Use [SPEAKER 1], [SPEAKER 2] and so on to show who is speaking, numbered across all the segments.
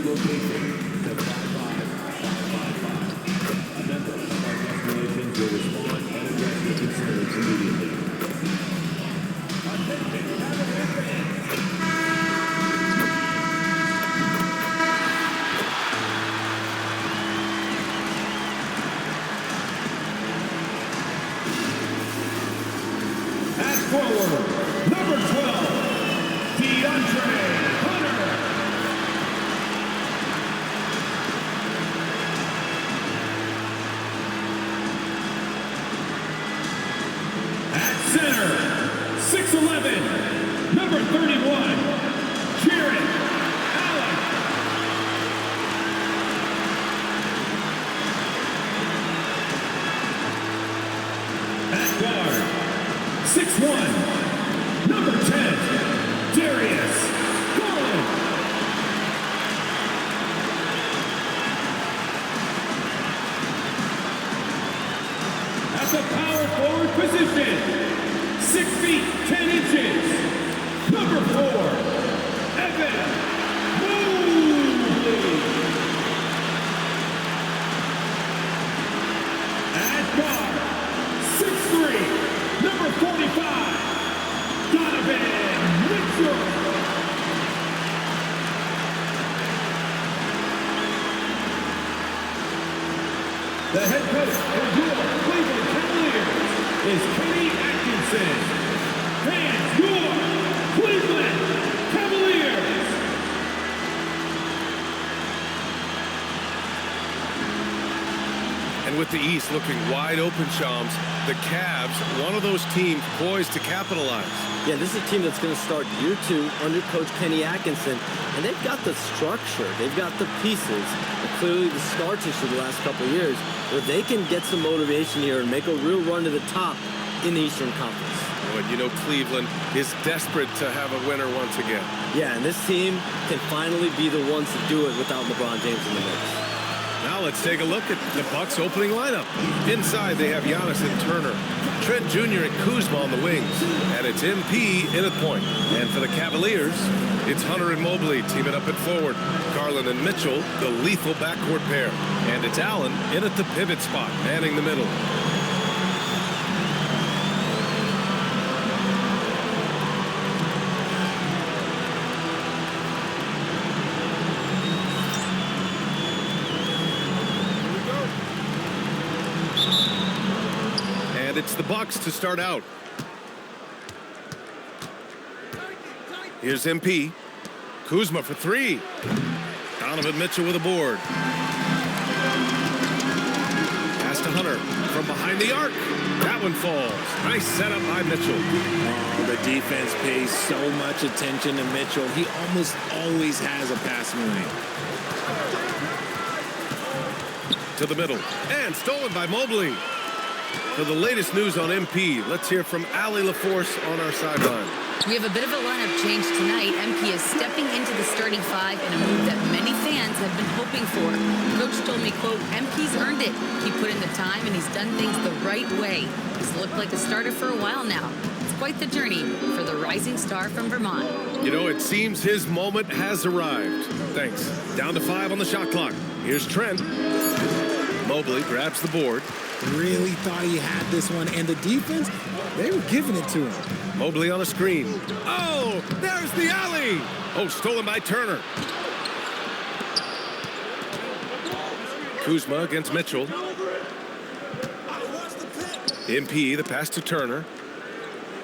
[SPEAKER 1] location to 55555. A member of our guest relations will respond and address your concerns immediately. Attention, Cavalier fans. At forward, number 12, DeAndre Hunter. At center, 6'11", number 31, Jared Allen. At guard, 6'1", number 10, Darius Garland. At the power forward position, 6 feet 10 inches, number 4, Evan Mobley. At guard, 6'3", number 45, Donovan Mitchell. The head coach of your Cleveland Cavaliers is Kenny Atkinson. And your Cleveland Cavaliers.
[SPEAKER 2] And with the East looking wide open, Shams, the Cavs, one of those teams poised to capitalize.
[SPEAKER 3] Yeah, this is a team that's going to start year 2 under Coach Kenny Atkinson, and they've got the structure, they've got the pieces, and clearly the scar tissue the last couple of years, where they can get some motivation here and make a real run to the top in the Eastern Conference.
[SPEAKER 2] But you know Cleveland is desperate to have a winner once again.
[SPEAKER 3] Yeah, and this team can finally be the ones to do it without LeBron James in the mix.
[SPEAKER 2] Now let's take a look at the Bucks opening lineup. Inside they have Giannis and Turner, Trent Jr. and Kuzma on the wings, and it's MP in at point. And for the Cavaliers, it's Hunter and Mobley teaming up at forward, Garland and Mitchell, the lethal backcourt pair, and it's Allen in at the pivot spot, manning the middle. It's the Bucks to start out. Here's MP. Kuzma for 3. Donovan Mitchell with a board. Pass to Hunter from behind the arc. That one falls. Nice setup by Mitchell.
[SPEAKER 4] Oh, the defense pays so much attention to Mitchell. He almost always has a passing lane.
[SPEAKER 2] To the middle. And stolen by Mobley. For the latest news on MP, let's hear from Allie LaForce on our sideline.
[SPEAKER 5] We have a bit of a lineup change tonight. MP is stepping into the starting 5 in a move that many fans have been hoping for. Coach told me, quote, MP's earned it. He put in the time and he's done things the right way. He's looked like a starter for a while now. It's quite the journey for the rising star from Vermont.
[SPEAKER 2] You know, it seems his moment has arrived. Thanks. Down to 5 on the shot clock. Here's Trent. Mobley grabs the board.
[SPEAKER 4] Really thought he had this one, and the defense, they were giving it to him.
[SPEAKER 2] Mobley on a screen. Oh, there's the alley. Oh, stolen by Turner. Kuzma against Mitchell. MP, the pass to Turner.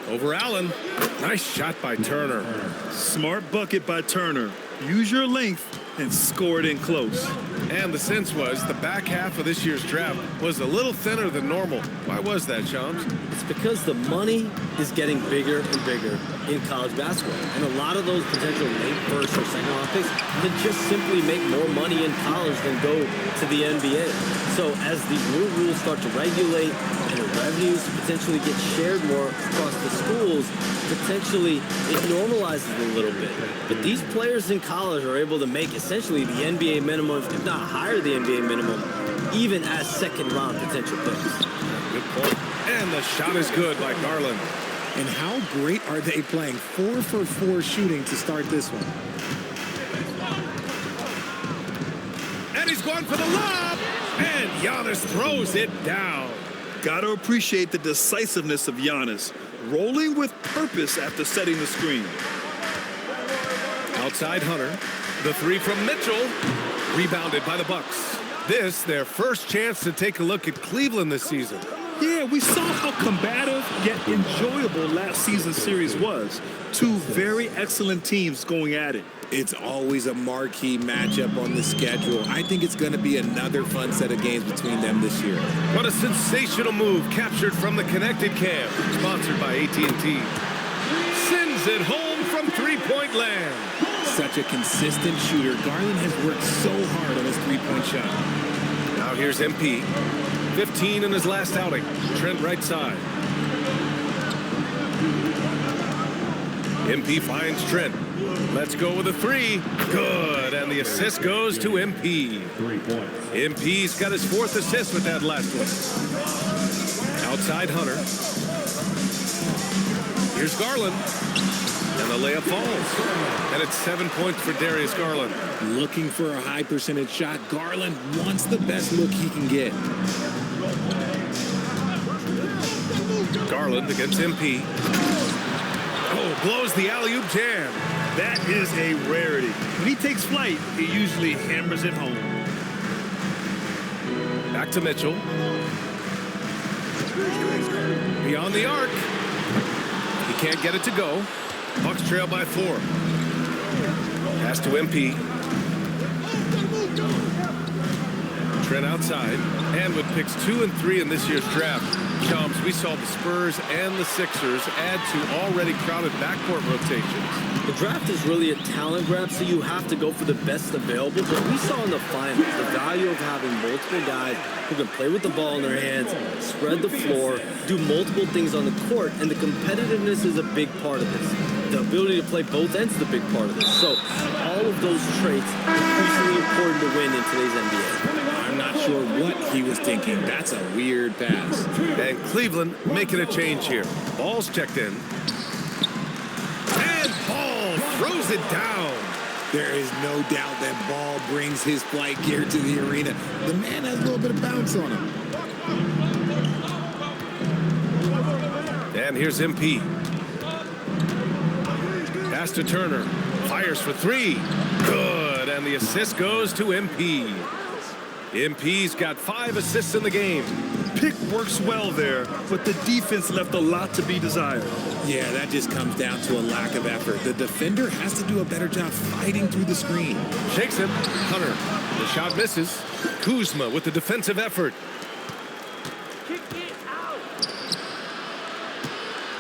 [SPEAKER 2] Over Allen. Nice shot by Turner.
[SPEAKER 6] Smart bucket by Turner. Use your length and score it in close.
[SPEAKER 2] And the sense was the back half of this year's draft was a little thinner than normal. Why was that, Shams?
[SPEAKER 3] It's because the money is getting bigger and bigger in college basketball. And a lot of those potential late first or second round picks can just simply make more money in college than go to the NBA. So as these new rules start to regulate and the revenues potentially get shared more across the schools, potentially it normalizes a little bit. But these players in college are able to make essentially the NBA minimum, if not higher the NBA minimum, even as second round potential picks.
[SPEAKER 2] Good point. And the shot is good by Garland.
[SPEAKER 4] And how great are they playing? 4 for 4 shooting to start this one.
[SPEAKER 2] he's going for the lob. And Giannis throws it down.
[SPEAKER 6] Gotta appreciate the decisiveness of Giannis, rolling with purpose after setting the screen.
[SPEAKER 2] Outside Hunter. The three from Mitchell. Rebounded by the Bucks. This, their first chance to take a look at Cleveland this season.
[SPEAKER 6] Yeah, we saw how combative yet enjoyable last season's series was. Two very excellent teams going at it.
[SPEAKER 4] It's always a marquee matchup on the schedule. I think it's going to be another fun set of games between them this year.
[SPEAKER 2] What a sensational move captured from the connected cam. Sponsored by AT&T. Sends it home from three-point land.
[SPEAKER 4] Such a consistent shooter. Garland has worked so hard on his three-point shot.
[SPEAKER 2] Now here's MP. 15 in his last outing. Trent right side. MP finds Trent. Let's go with a three. Good. And the assist goes to MP.
[SPEAKER 1] 3 points.
[SPEAKER 2] MP's got his fourth assist with that last one. Outside Hunter. Here's Garland. And the layup falls. And it's 7 points for Darius Garland.
[SPEAKER 4] Looking for a high percentage shot. Garland wants the best look he can get.
[SPEAKER 2] Garland against MP. Oh, blows the alley-oop jam.
[SPEAKER 6] That is a rarity. When he takes flight, he usually hammers it home.
[SPEAKER 2] Back to Mitchell. Beyond the arc. He can't get it to go. Bucks trail by 4. Pass to MP. Trent outside. And with picks 2 and 3 in this year's draft, Chums, we saw the Spurs and the Sixers add to already crowded backcourt rotations.
[SPEAKER 3] The draft is really a talent grab, so you have to go for the best available. But we saw in the finals the value of having multiple guys who can play with the ball in their hands, spread the floor, do multiple things on the court, and the competitiveness is a big part of this. The ability to play both ends is a big part of this. So all of those traits are increasingly important to win in today's NBA.
[SPEAKER 4] I'm not sure what he was thinking. That's a weird pass.
[SPEAKER 2] And Cleveland making a change here. Ball's checked in. And Ball throws it down.
[SPEAKER 4] There is no doubt that Ball brings his flight gear to the arena. The man has a little bit of bounce on him.
[SPEAKER 2] And here's MP. Pass to Turner. Fires for 3. Good. And the assist goes to MP. MP's got 5 assists in the game.
[SPEAKER 6] Pick works well there, but the defense left a lot to be desired.
[SPEAKER 4] Yeah, that just comes down to a lack of effort. The defender has to do a better job fighting through the screen.
[SPEAKER 2] Shakes him. Hunter. The shot misses. Kuzma with the defensive effort.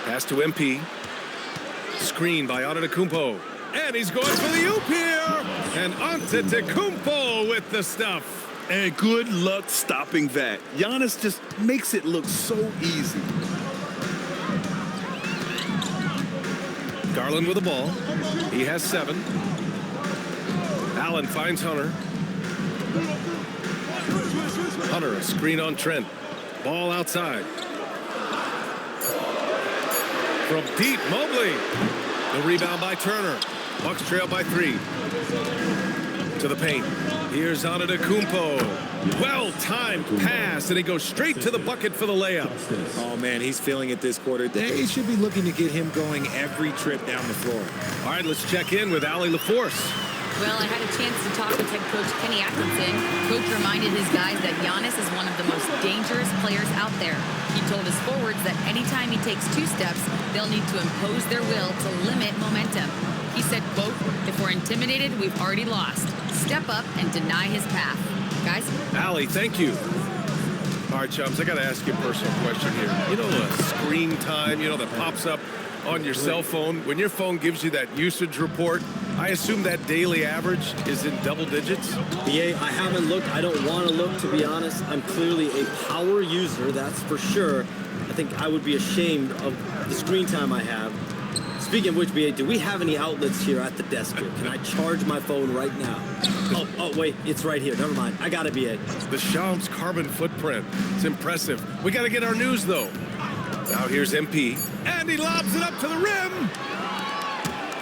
[SPEAKER 2] Pass to MP. Screen by Antetokounmpo. And he's going for the oop here. And Antetokounmpo with the stuff.
[SPEAKER 6] And good luck stopping that. Giannis just makes it look so easy.
[SPEAKER 2] Garland with the ball. He has 7. Allen finds Hunter. Hunter, a screen on Trent. Ball outside. From deep, Mobley. The rebound by Turner. Bucks trail by 3. To the paint. Here's Antetokounmpo. Well-timed pass, and he goes straight to the bucket for the layup.
[SPEAKER 4] Oh, man, he's feeling it this quarter. They should be looking to get him going every trip down the floor.
[SPEAKER 2] All right, let's check in with Allie LaForce.
[SPEAKER 5] Well, I had a chance to talk with head coach Kenny Atkinson. Coach reminded his guys that Giannis is one of the most dangerous players out there. He told his forwards that anytime he takes 2 steps, they'll need to impose their will to limit momentum. He said, quote, "If we're intimidated, we've already lost. Step up and deny his path." Guys?
[SPEAKER 2] Allie, thank you. All right, Chums, I got to ask you a personal question here. You know the screen time, that pops up on your cell phone? When your phone gives you that usage report, I assume that daily average is in double digits?
[SPEAKER 3] BA, I haven't looked. I don't want to look, to be honest. I'm clearly a power user, that's for sure. I think I would be ashamed of the screen time I have. Speaking of which, BA, do we have any outlets here at the desk here? Can I charge my phone right now? Oh, wait, it's right here. Never mind. I got it, BA.
[SPEAKER 2] The Shams carbon footprint. It's impressive. We got to get our news, though. Now here's MP. And he lobs it up to the rim.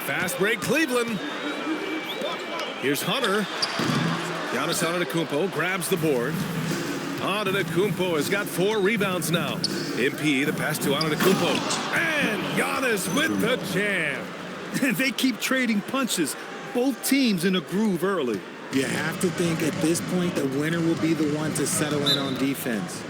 [SPEAKER 2] Fast break, Cleveland. Here's Hunter. Giannis Antetokounmpo grabs the board. Antetokounmpo has got 4 rebounds now. MP, the pass to Antetokounmpo. And Giannis with the jam.
[SPEAKER 6] And they keep trading punches. Both teams in a groove early.
[SPEAKER 4] You have to think at this point the winner will be the one to settle in on defense.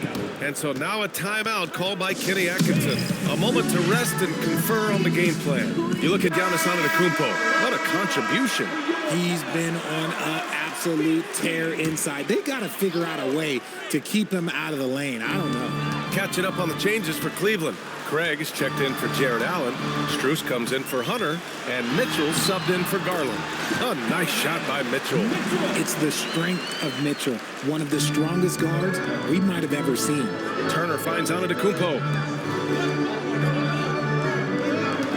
[SPEAKER 2] And so now a timeout called by Kenny Atkinson. A moment to rest and confer on the game plan. You look at Giannis Antetokounmpo. What a contribution.
[SPEAKER 4] He's been on an absolute tear inside. They got to figure out a way to keep him out of the lane. I don't know.
[SPEAKER 2] Catching up on the changes for Cleveland. Craig is checked in for Jared Allen. Strus comes in for Hunter. And Mitchell subbed in for Garland. A nice shot by Mitchell.
[SPEAKER 4] It's the strength of Mitchell. One of the strongest guards we might have ever seen.
[SPEAKER 2] Turner finds Antetokounmpo.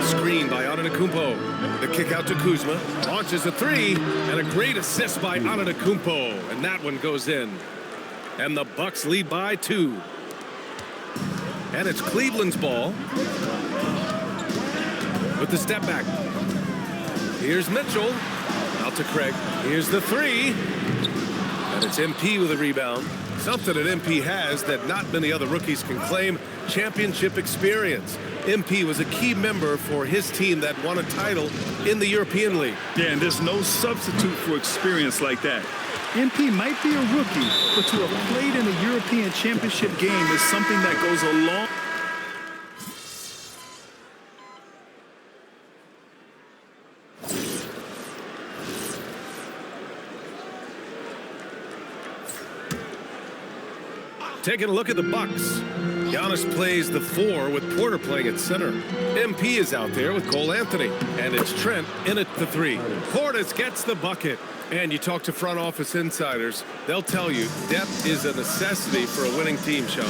[SPEAKER 2] Screen by Antetokounmpo. The kick out to Kuzma. Launches a 3. And a great assist by Antetokounmpo. And that one goes in. And the Bucks lead by 2. And it's Cleveland's ball. With the step back. Here's Mitchell. Out to Craig. Here's the 3. And it's MP with a rebound. Something that MP has that not many other rookies can claim: championship experience. MP was a key member for his team that won a title in the European League.
[SPEAKER 6] Yeah, and there's no substitute for experience like that. MP might be a rookie, but to have played in a European championship game is something that goes a long...
[SPEAKER 2] Taking a look at the Bucks. Giannis plays the 4 with Porter playing at center. MP is out there with Cole Anthony. And it's Trent in at the 3. Portis gets the bucket. And you talk to front office insiders, they'll tell you depth is a necessity for a winning team, Sean.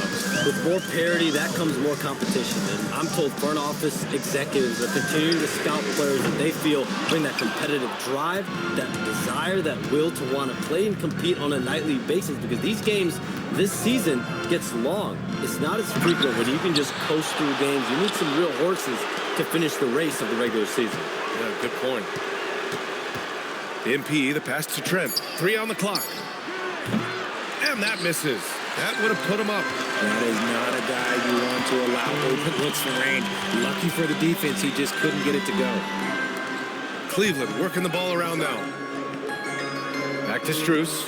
[SPEAKER 3] With more parity, that comes more competition. And I'm told front office executives are continuing to scout players that they feel bring that competitive drive, that desire, that will to want to play and compete on a nightly basis, because these games this season gets long. It's not as frequent when you can just coast through games. You need some real horses to finish the race of the regular season.
[SPEAKER 2] Yeah, good point. MP, the pass to Trent. 3 on the clock. And that misses. That would have put him up.
[SPEAKER 4] That is not a guy you want to allow open looks from range. Lucky for the defense, he just couldn't get it to go.
[SPEAKER 2] Cleveland working the ball around now. Back to Strus.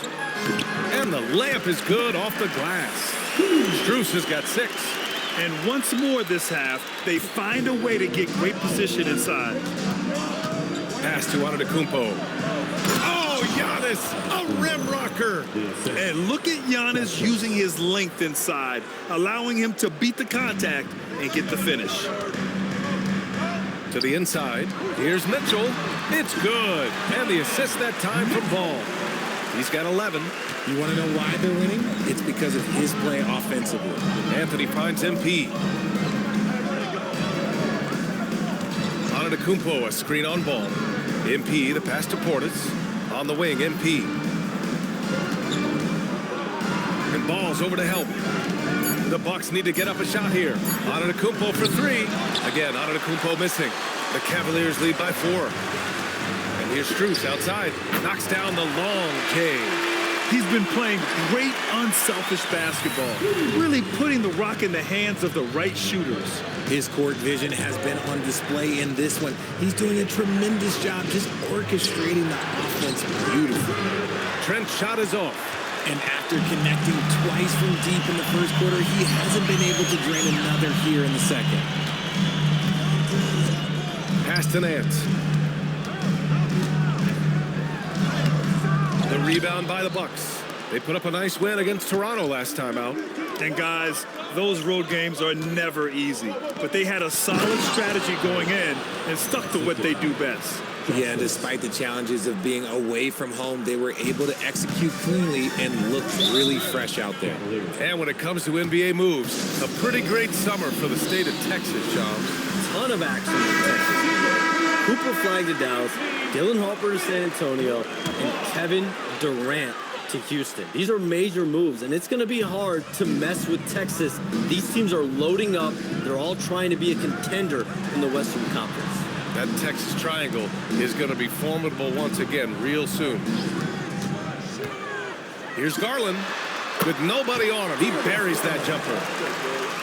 [SPEAKER 2] And the layup is good off the glass. Strus has got 6.
[SPEAKER 6] And once more this half, they find a way to get great position inside.
[SPEAKER 2] Pass to Antetokounmpo. Oh, Giannis, a rim rocker.
[SPEAKER 6] And look at Giannis using his length inside, allowing him to beat the contact and get the finish.
[SPEAKER 2] To the inside. Here's Mitchell. It's good. And the assist that time from Ball. He's got 11.
[SPEAKER 4] You want to know why they're winning? It's because of his play offensively.
[SPEAKER 2] Anthony finds MP. Antetokounmpo, a screen on Ball. MP, the pass to Portis. On the wing, MP. And Ball's over to help. The Bucks need to get up a shot here. Antetokounmpo for 3. Again, Antetokounmpo missing. The Cavaliers lead by 4. And here's Strus outside. Knocks down the long K.
[SPEAKER 6] He's been playing great unselfish basketball, really putting the rock in the hands of the right shooters.
[SPEAKER 4] His court vision has been on display in this one. He's doing a tremendous job just orchestrating the offense beautifully.
[SPEAKER 2] Trent's shot is off.
[SPEAKER 4] And after connecting twice from deep in the first quarter, he hasn't been able to drain another here in the second.
[SPEAKER 2] Pass to Nance. The rebound by the Bucks. They put up a nice win against Toronto last time out.
[SPEAKER 6] And guys, those road games are never easy, but they had a solid strategy going in and stuck to what they do best.
[SPEAKER 4] Yeah, despite the challenges of being away from home, they were able to execute cleanly and looked really fresh out there.
[SPEAKER 2] And when it comes to NBA moves, a pretty great summer for the state of Texas, Sean.
[SPEAKER 3] Ton of action in Texas. Cooper flying to Dallas, Dylan Harper to San Antonio, and Kevin Durant to Houston. These are major moves, and it's going to be hard to mess with Texas. These teams are loading up. They're all trying to be a contender in the Western Conference.
[SPEAKER 2] That Texas Triangle is going to be formidable once again real soon. Here's Garland with nobody on him. He buries that jumper.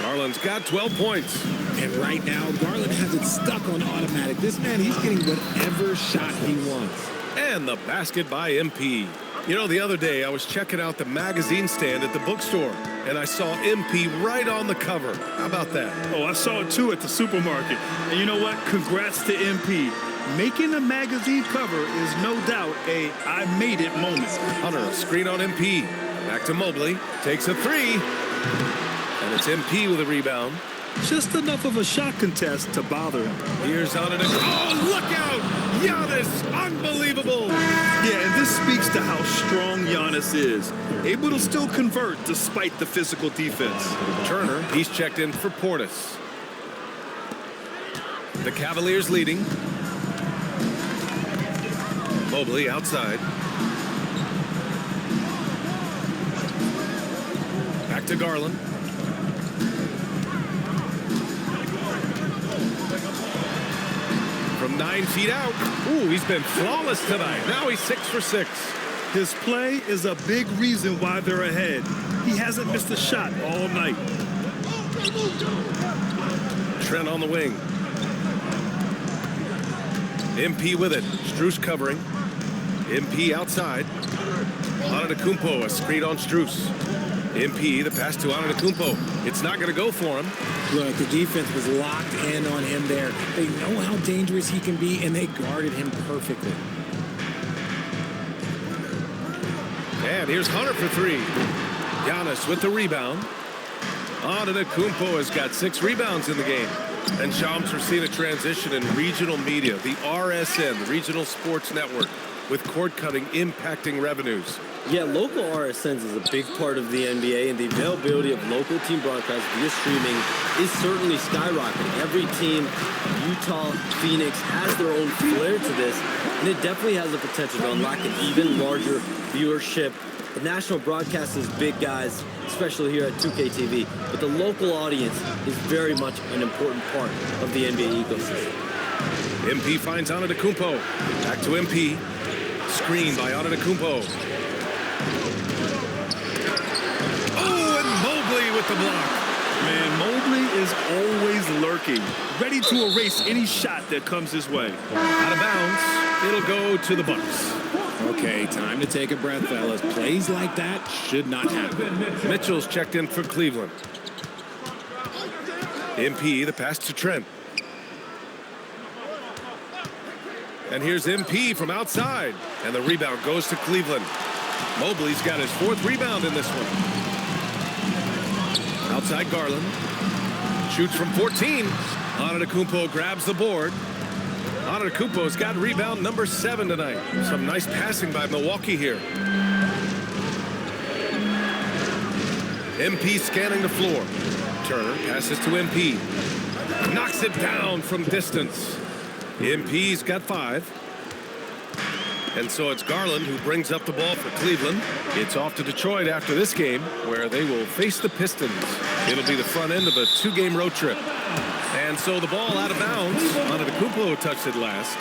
[SPEAKER 2] Garland's got 12 points.
[SPEAKER 4] And right now, Garland has it stuck on automatic. This man, he's getting whatever shot he wants.
[SPEAKER 2] And the basket by MP. You know, the other day I was checking out the magazine stand at the bookstore, and I saw MP right on the cover. How about that?
[SPEAKER 6] Oh, I saw it too at the supermarket. And you know what? Congrats to MP. Making a magazine cover is no doubt a I made it moment.
[SPEAKER 2] Hunter, screen on MP. Back to Mobley. Takes a three. And it's MP with a rebound.
[SPEAKER 6] Just enough of a shot contest to bother him.
[SPEAKER 2] Here's Hunter. Oh, look out! Giannis, unbelievable!
[SPEAKER 6] Yeah, and this speaks to how strong Giannis is. Able to still convert despite the physical defense.
[SPEAKER 2] Turner, he's checked in for Portis. The Cavaliers leading. Mobley outside. Back to Garland. From 9 feet out. Ooh, he's been flawless tonight. Now he's 6 for 6.
[SPEAKER 6] His play is a big reason why they're ahead. He hasn't missed a shot all night.
[SPEAKER 2] Trent on the wing. MP with it. Strus covering. MP outside. Antetokounmpo, a screen on Strus. MP, the pass to Antetokounmpo. It's not going to go for him.
[SPEAKER 4] Look, the defense was locked in on him there. They know how dangerous he can be, and they guarded him perfectly.
[SPEAKER 2] And here's Hunter for three. Giannis with the rebound. Antetokounmpo has got 6 rebounds in the game. And Shams, we're seeing a transition in regional media. The RSN, the Regional Sports Network, with cord cutting impacting revenues.
[SPEAKER 3] Yeah, local RSNs is a big part of the NBA, and the availability of local team broadcasts via streaming is certainly skyrocketing. Every team, Utah, Phoenix, has their own flair to this, and it definitely has the potential to unlock an even larger viewership. The national broadcast is big, guys, especially here at 2K TV, but the local audience is very much an important part of the NBA ecosystem.
[SPEAKER 2] MP finds Antetokounmpo. Back to MP. Screen by Antetokounmpo. Oh, and Mobley with the block.
[SPEAKER 6] Man, Mobley is always lurking, ready to erase any shot that comes his way.
[SPEAKER 2] Out of bounds. It'll go to the Bucks.
[SPEAKER 4] Okay, time to take a breath, fellas. Plays like that should not happen.
[SPEAKER 2] Mitchell's checked in for Cleveland. MP, the pass to Trent. And here's MP from outside. And the rebound goes to Cleveland. Mobley's got his 4th rebound in this one. Outside Garland. Shoots from 14. Antetokounmpo grabs the board. Antetokounmpo's got rebound number 7 tonight. Some nice passing by Milwaukee here. MP scanning the floor. Turner passes to MP. Knocks it down from distance. MP's got 5. And so it's Garland who brings up the ball for Cleveland. It's off to Detroit after this game, where they will face the Pistons. It'll be the front end of a 2-game road trip. And so the ball out of bounds. Antetokounmpo touched it last.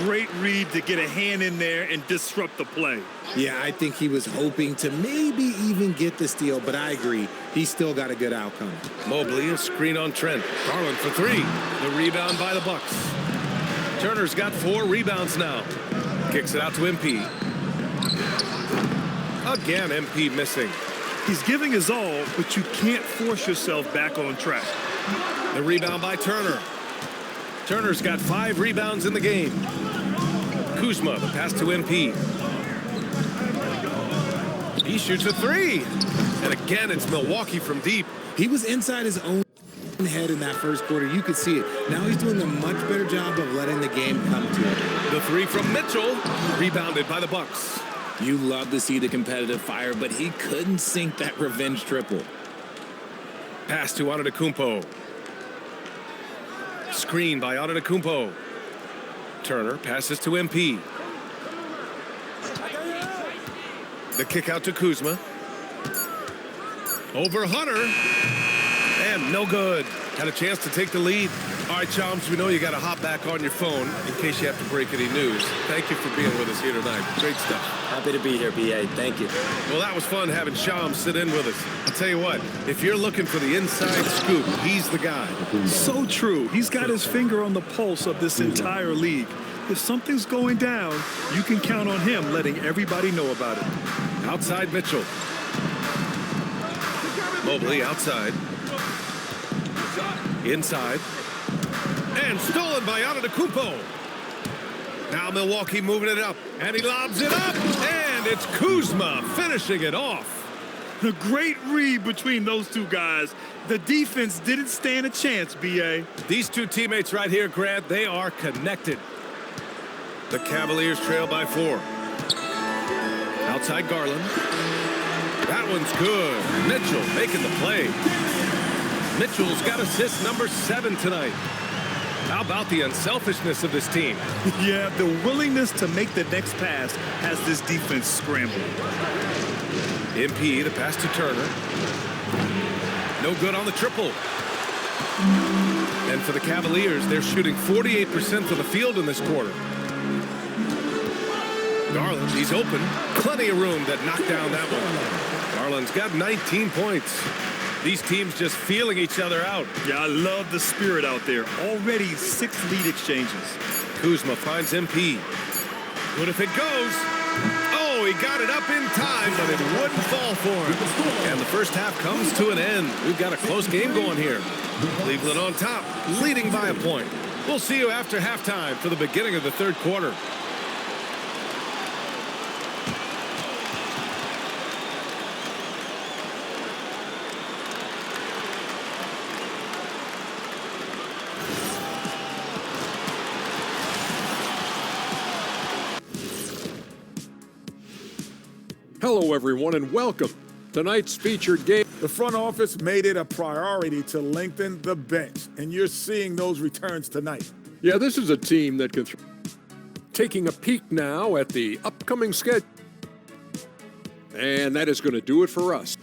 [SPEAKER 6] Great read to get a hand in there and disrupt the play.
[SPEAKER 4] Yeah, I think he was hoping to maybe even get the steal, but I agree. He still got a good outcome.
[SPEAKER 2] Mobley, a screen on Trent. Garland for 3. The rebound by the Bucks. Turner's got 4 rebounds now. Kicks it out to MP. Again, MP missing.
[SPEAKER 6] He's giving his all, but you can't force yourself back on track.
[SPEAKER 2] The rebound by Turner. Turner's got 5 rebounds in the game. Kuzma, the pass to MP. He shoots a 3. And again, it's Milwaukee from deep.
[SPEAKER 4] He was inside his own head in that first quarter. You could see it. Now he's doing a much better job of letting the game come to him.
[SPEAKER 2] The 3 from Mitchell, rebounded by the Bucks.
[SPEAKER 4] You love to see the competitive fire, but he couldn't sink that revenge triple.
[SPEAKER 2] Pass to Antetokounmpo. Screen by Antetokounmpo. Turner passes to MP. The kick out to Kuzma. Over Hunter. And no good. Had a chance to take the lead. All right, Chums, we know you got to hop back on your phone in case you have to break any news. Thank you for being with us here tonight. Great stuff.
[SPEAKER 3] Happy to be here, B.A. Thank you.
[SPEAKER 2] Well, that was fun having Shams sit in with us. I'll tell you what, if you're looking for the inside scoop, he's the guy.
[SPEAKER 6] So true. He's got his finger on the pulse of this entire league. If something's going down, you can count on him letting everybody know about it.
[SPEAKER 2] Outside Mitchell. Mobley outside. Inside. And stolen by Antetokounmpo. Now Milwaukee moving it up. And he lobs it up. And it's Kuzma finishing it off.
[SPEAKER 6] The great read between those two guys. The defense didn't stand a chance, B.A.
[SPEAKER 2] These two teammates right here, Grant, they are connected. The Cavaliers trail by 4. Outside Garland. That one's good. Mitchell making the play. Mitchell's got assist number 7 tonight. How about the unselfishness of this team?
[SPEAKER 6] Yeah, the willingness to make the next pass has this defense scrambling.
[SPEAKER 2] MP, the pass to Turner. No good on the triple. And for the Cavaliers, they're shooting 48% from the field in this quarter. Garland, he's open. Plenty of room that knocked down that one. Garland's got 19 points. These teams just feeling each other out.
[SPEAKER 6] Yeah, I love the spirit out there. Already 6 lead exchanges.
[SPEAKER 2] Kuzma finds MP. What if it goes? Oh, he got it up in time, but it wouldn't fall for him. And the first half comes to an end. We've got a close game going here. Cleveland on top, leading by a point. We'll see you after halftime for the beginning of the third quarter.
[SPEAKER 7] Hello, everyone, and welcome. Tonight's featured game.
[SPEAKER 8] The front office made it a priority to lengthen the bench, and you're seeing those returns tonight.
[SPEAKER 7] Yeah, this is a team that can... Taking a peek now at the upcoming schedule. And that is going to do it for us.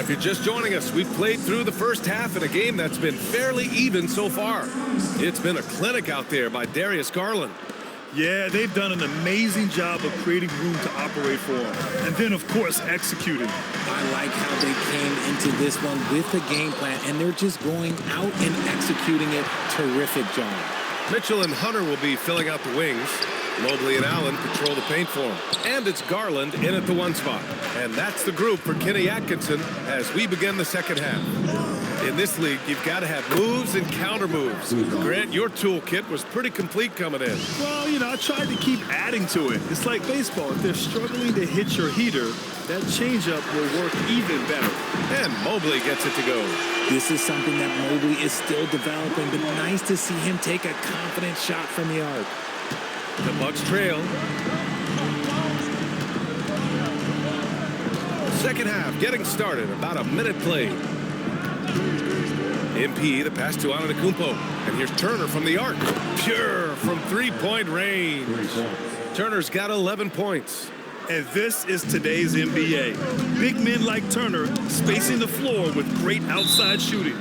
[SPEAKER 2] If you're just joining us, we've played through the first half in a game that's been fairly even so far. It's been a clinic out there by Darius Garland.
[SPEAKER 6] Yeah, they've done an amazing job of creating room to operate for him. And then, of course, executing.
[SPEAKER 4] I like how they came into this one with the game plan, and they're just going out and executing it. Terrific job.
[SPEAKER 2] Mitchell and Hunter will be filling out the wings. Mobley and Allen control the paint for him. And it's Garland in at the 1 spot. And that's the group for Kenny Atkinson as we begin the second half. In this league, you've got to have moves and counter moves. Grant, your toolkit was pretty complete coming in.
[SPEAKER 6] Well, you know, I tried to keep adding to it. It's like baseball. If they're struggling to hit your heater, that changeup will work even better.
[SPEAKER 2] And Mobley gets it to go.
[SPEAKER 4] This is something that Mobley is still developing, but nice to see him take a confident shot from the arc.
[SPEAKER 2] The Bucks trail. Second half getting started. About a minute played. MP, the pass to Antetokounmpo. And here's Turner from the arc. Pure from three-point range. Turner's got 11 points.
[SPEAKER 6] And this is today's NBA. Big men like Turner spacing the floor with great outside shooting.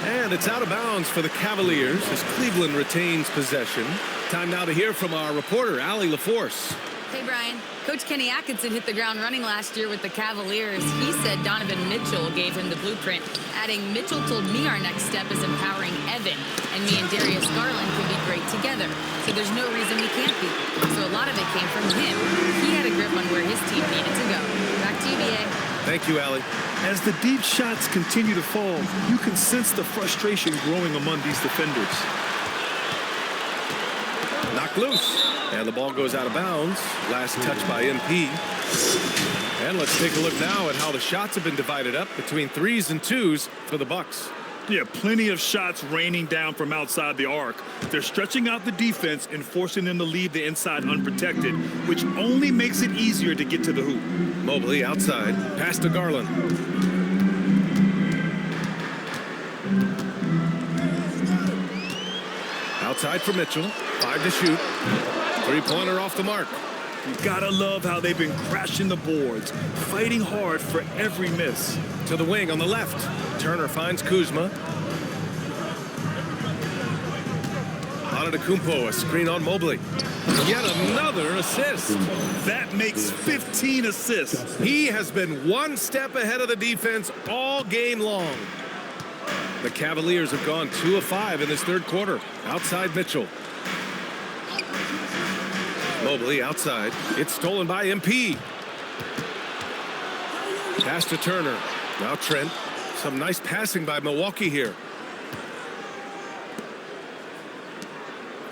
[SPEAKER 2] And it's out of bounds for the Cavaliers as Cleveland retains possession. Time now to hear from our reporter, Allie LaForce.
[SPEAKER 5] Hey, Brian. Coach Kenny Atkinson hit the ground running last year with the Cavaliers. He said Donovan Mitchell gave him the blueprint, adding, Mitchell told me our next step is empowering Evan, and me and Darius Garland can be great together. So there's no reason we can't be. So a lot of it came from him. He had a grip on where his team needed to go. Back to you, B.A.
[SPEAKER 2] Thank you, Allie.
[SPEAKER 6] As the deep shots continue to fall, you can sense the frustration growing among these defenders.
[SPEAKER 2] Knocked loose. And the ball goes out of bounds. Last touch by MP. And let's take a look now at how the shots have been divided up between 3s and 2s for the Bucks.
[SPEAKER 6] Yeah, plenty of shots raining down from outside the arc. They're stretching out the defense and forcing them to leave the inside unprotected, which only makes it easier to get to the hoop.
[SPEAKER 2] Mobley outside. Pass to Garland. Outside for Mitchell. 5 to shoot. Three-pointer off the mark.
[SPEAKER 6] You gotta love how they've been crashing the boards, fighting hard for every miss.
[SPEAKER 2] To the wing on the left. Turner finds Kuzma. Antetokounmpo, a screen on Mobley. Yet another assist.
[SPEAKER 6] That makes 15 assists.
[SPEAKER 2] He has been one step ahead of the defense all game long. The Cavaliers have gone 2 of 5 in this third quarter. Outside Mitchell. Mobley outside. It's stolen by MP. Pass to Turner. Now Trent. Some nice passing by Milwaukee here.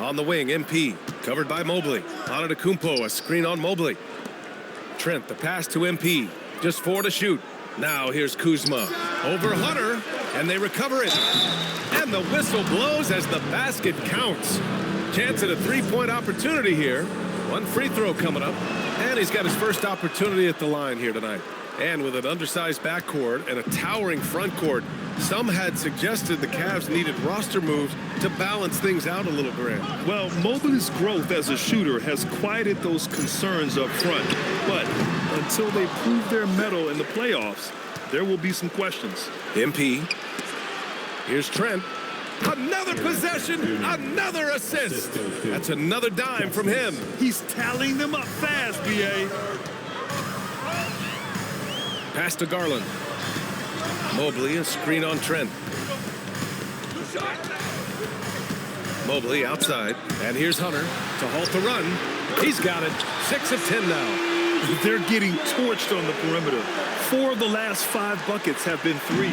[SPEAKER 2] On the wing, MP. Covered by Mobley. Antetokounmpo, a screen on Mobley. Trent, the pass to MP. Just 4 to shoot. Now here's Kuzma. Over Hunter, and they recover it. And the whistle blows as the basket counts. Chance at a 3-point opportunity here. 1 free throw coming up. And he's got his first opportunity at the line here tonight. And with an undersized backcourt and a towering front court, some had suggested the Cavs needed roster moves to balance things out a little, Grant.
[SPEAKER 6] Well, Mobley's growth as a shooter has quieted those concerns up front. But until they prove their mettle in the playoffs, there will be some questions.
[SPEAKER 2] MP. Here's Trent. Another possession, another assist. That's another dime from him.
[SPEAKER 6] He's tallying them up fast, B.A.
[SPEAKER 2] Pass to Garland. Mobley, a screen on Trent. Mobley outside. And here's Hunter to halt the run. He's got it. 6 of 10 now.
[SPEAKER 6] They're getting torched on the perimeter. 4 of the last 5 buckets have been threes.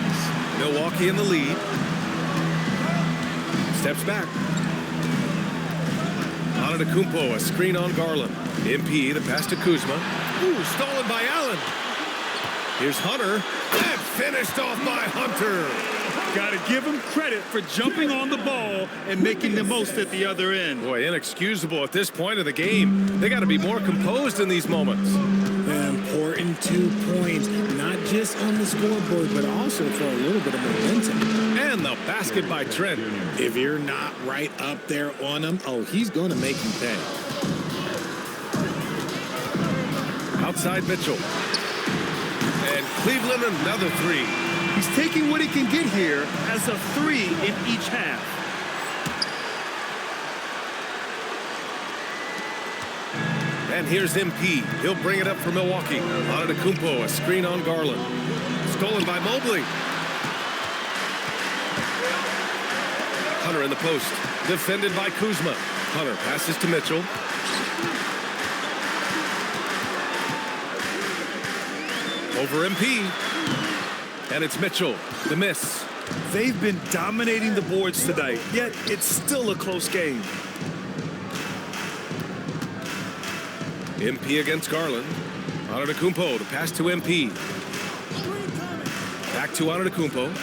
[SPEAKER 2] Milwaukee in the lead. Steps back. Antetokounmpo, a screen on Garland. MP, the pass to Kuzma. Ooh, stolen by Allen. Here's Hunter. And finished off by Hunter.
[SPEAKER 6] Got to give him credit for jumping on the ball and making the most at the other end.
[SPEAKER 2] Boy, inexcusable at this point of the game. They got to be more composed in these moments.
[SPEAKER 4] Important 2 points, not just on the scoreboard, but also for a little bit of momentum.
[SPEAKER 2] And the basket by Trent.
[SPEAKER 4] If you're not right up there on him, oh, he's going to make you pay.
[SPEAKER 2] Outside Mitchell. And Cleveland another 3.
[SPEAKER 6] He's taking what he can get here as a 3 in each half.
[SPEAKER 2] And here's MP. He'll bring it up for Milwaukee. Antetokounmpo, a screen on Garland. Stolen by Mobley. Hunter in the post. Defended by Kuzma. Hunter passes to Mitchell. Over MP. And it's Mitchell. The miss.
[SPEAKER 6] They've been dominating the boards tonight, yet it's still a close game.
[SPEAKER 2] MP against Garland. Antetokounmpo, the pass to MP. Back to Antetokounmpo.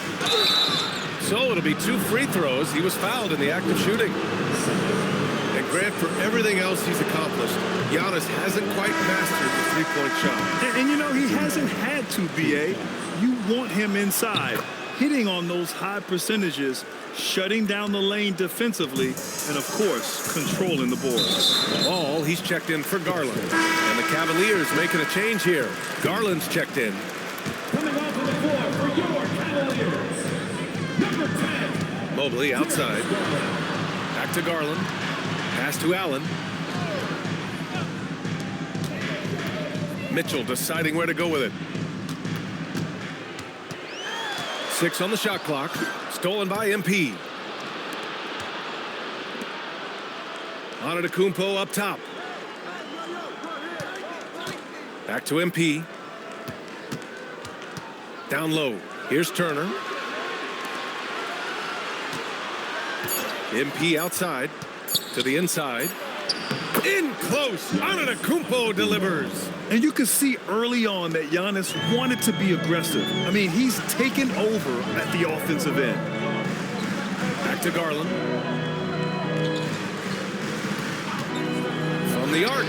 [SPEAKER 2] So it'll be 2 free throws. He was fouled in the act of shooting. And Grant, for everything else he's accomplished, Giannis hasn't quite mastered the 3-point shot.
[SPEAKER 6] And you know, he hasn't had to, B.A. You want him inside, hitting on those high percentages, shutting down the lane defensively, and, of course, controlling the board.
[SPEAKER 2] Ball, he's checked in for Garland. And the Cavaliers making a change here. Garland's checked in.
[SPEAKER 1] Coming onto the floor for your Cavaliers, number 10.
[SPEAKER 2] Mobley outside. Back to Garland. Pass to Allen. Mitchell deciding where to go with it. 6 on the shot clock. Stolen by MP. Antetokounmpo up top. Back to MP. Down low. Here's Turner. MP outside. To the inside. In close. Antetokounmpo delivers.
[SPEAKER 6] And you can see early on that Giannis wanted to be aggressive. I mean, he's taken over at the offensive end.
[SPEAKER 2] Back to Garland. From the arc.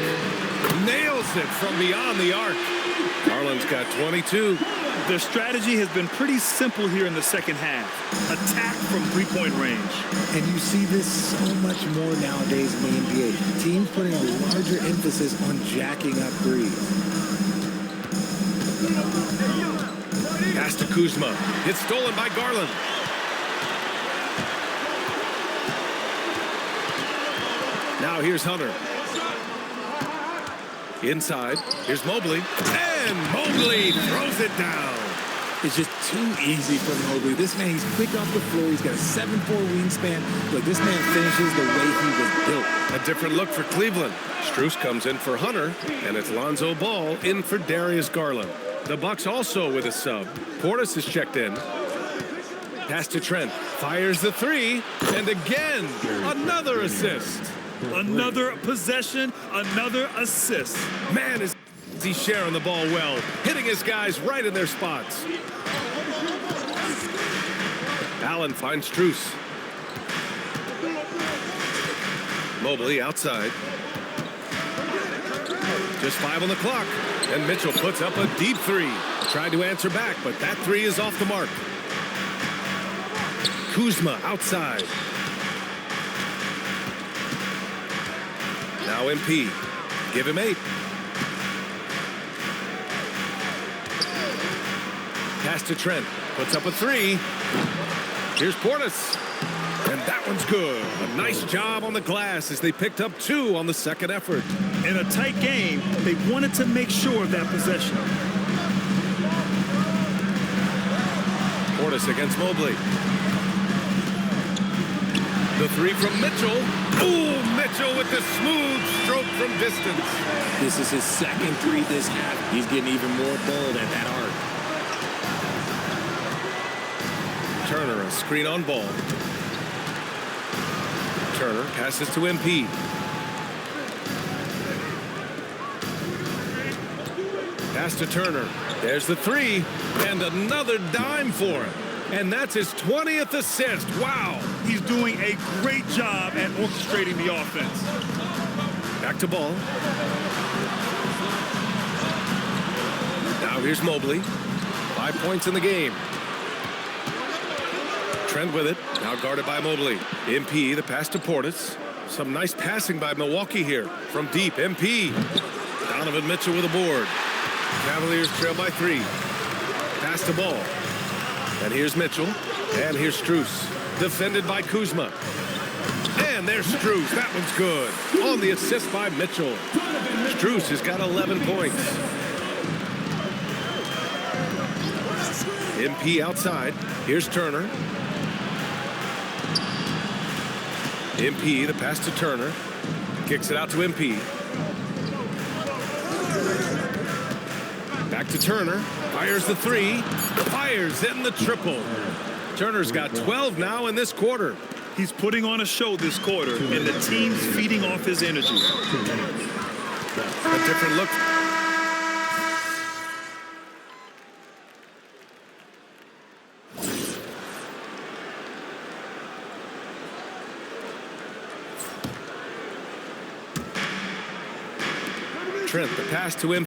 [SPEAKER 2] Nails it from beyond the arc. Garland's got 22.
[SPEAKER 6] Their strategy has been pretty simple here in the second half. Attack from three-point range.
[SPEAKER 4] And you see this so much more nowadays in the NBA. Teams putting a larger emphasis on jacking up threes.
[SPEAKER 2] Pass to Kuzma. It's stolen by Garland. Now here's Hunter. Inside. Here's Mobley. And Mobley throws it down.
[SPEAKER 4] It's just too easy for Mobley. This man, he's quick off the floor. He's got a 7'4" wingspan. Look, this man finishes the way he was built.
[SPEAKER 2] A different look for Cleveland. Strus comes in for Hunter, and it's Lonzo Ball in for Darius Garland. The Bucks also with a sub. Portis is checked in. Pass to Trent. Fires the three. And again, another assist.
[SPEAKER 6] Another possession, another assist.
[SPEAKER 2] Man, is he sharing the ball well, hitting his guys right in their spots. Allen finds Strus. Mobley outside. Just 5 on the clock. And Mitchell puts up a deep three. Tried to answer back, but that three is off the mark. Kuzma outside. Now MP. Give him 8. Pass to Trent. Puts up a three. Here's Portis. And that one's good. A nice job on the glass as they picked up 2 on the second effort.
[SPEAKER 6] In a tight game, they wanted to make sure of that possession.
[SPEAKER 2] Portis against Mobley. The three from Mitchell. Ooh, Mitchell with the smooth stroke from distance.
[SPEAKER 4] This is his second three this half. He's getting even more bold at that arc.
[SPEAKER 2] Turner, a screen on ball. Turner passes to MP. Pass to Turner. There's the three. And another dime for him. And that's his 20th assist. Wow.
[SPEAKER 6] He's doing a great job at orchestrating the offense.
[SPEAKER 2] Back to Ball. Now here's Mobley. 5 points in the game. Trent with it. Now guarded by Mobley. MP, the pass to Portis. Some nice passing by Milwaukee here. From deep, MP. Donovan Mitchell with a board. Cavaliers trail by 3. Pass to Ball. And here's Mitchell. And here's Strus. Defended by Kuzma. And there's Strus. That one's good. On the assist by Mitchell. Strus has got 11 points. MP outside. Here's Turner. MP, the pass to Turner. Kicks it out to MP. Back to Turner. Fires the three. Fires in the triple. Turner's got 12 now in this quarter.
[SPEAKER 6] He's putting on a show this quarter, and the team's feeding off his energy.
[SPEAKER 2] A different look. Trent, the pass to him.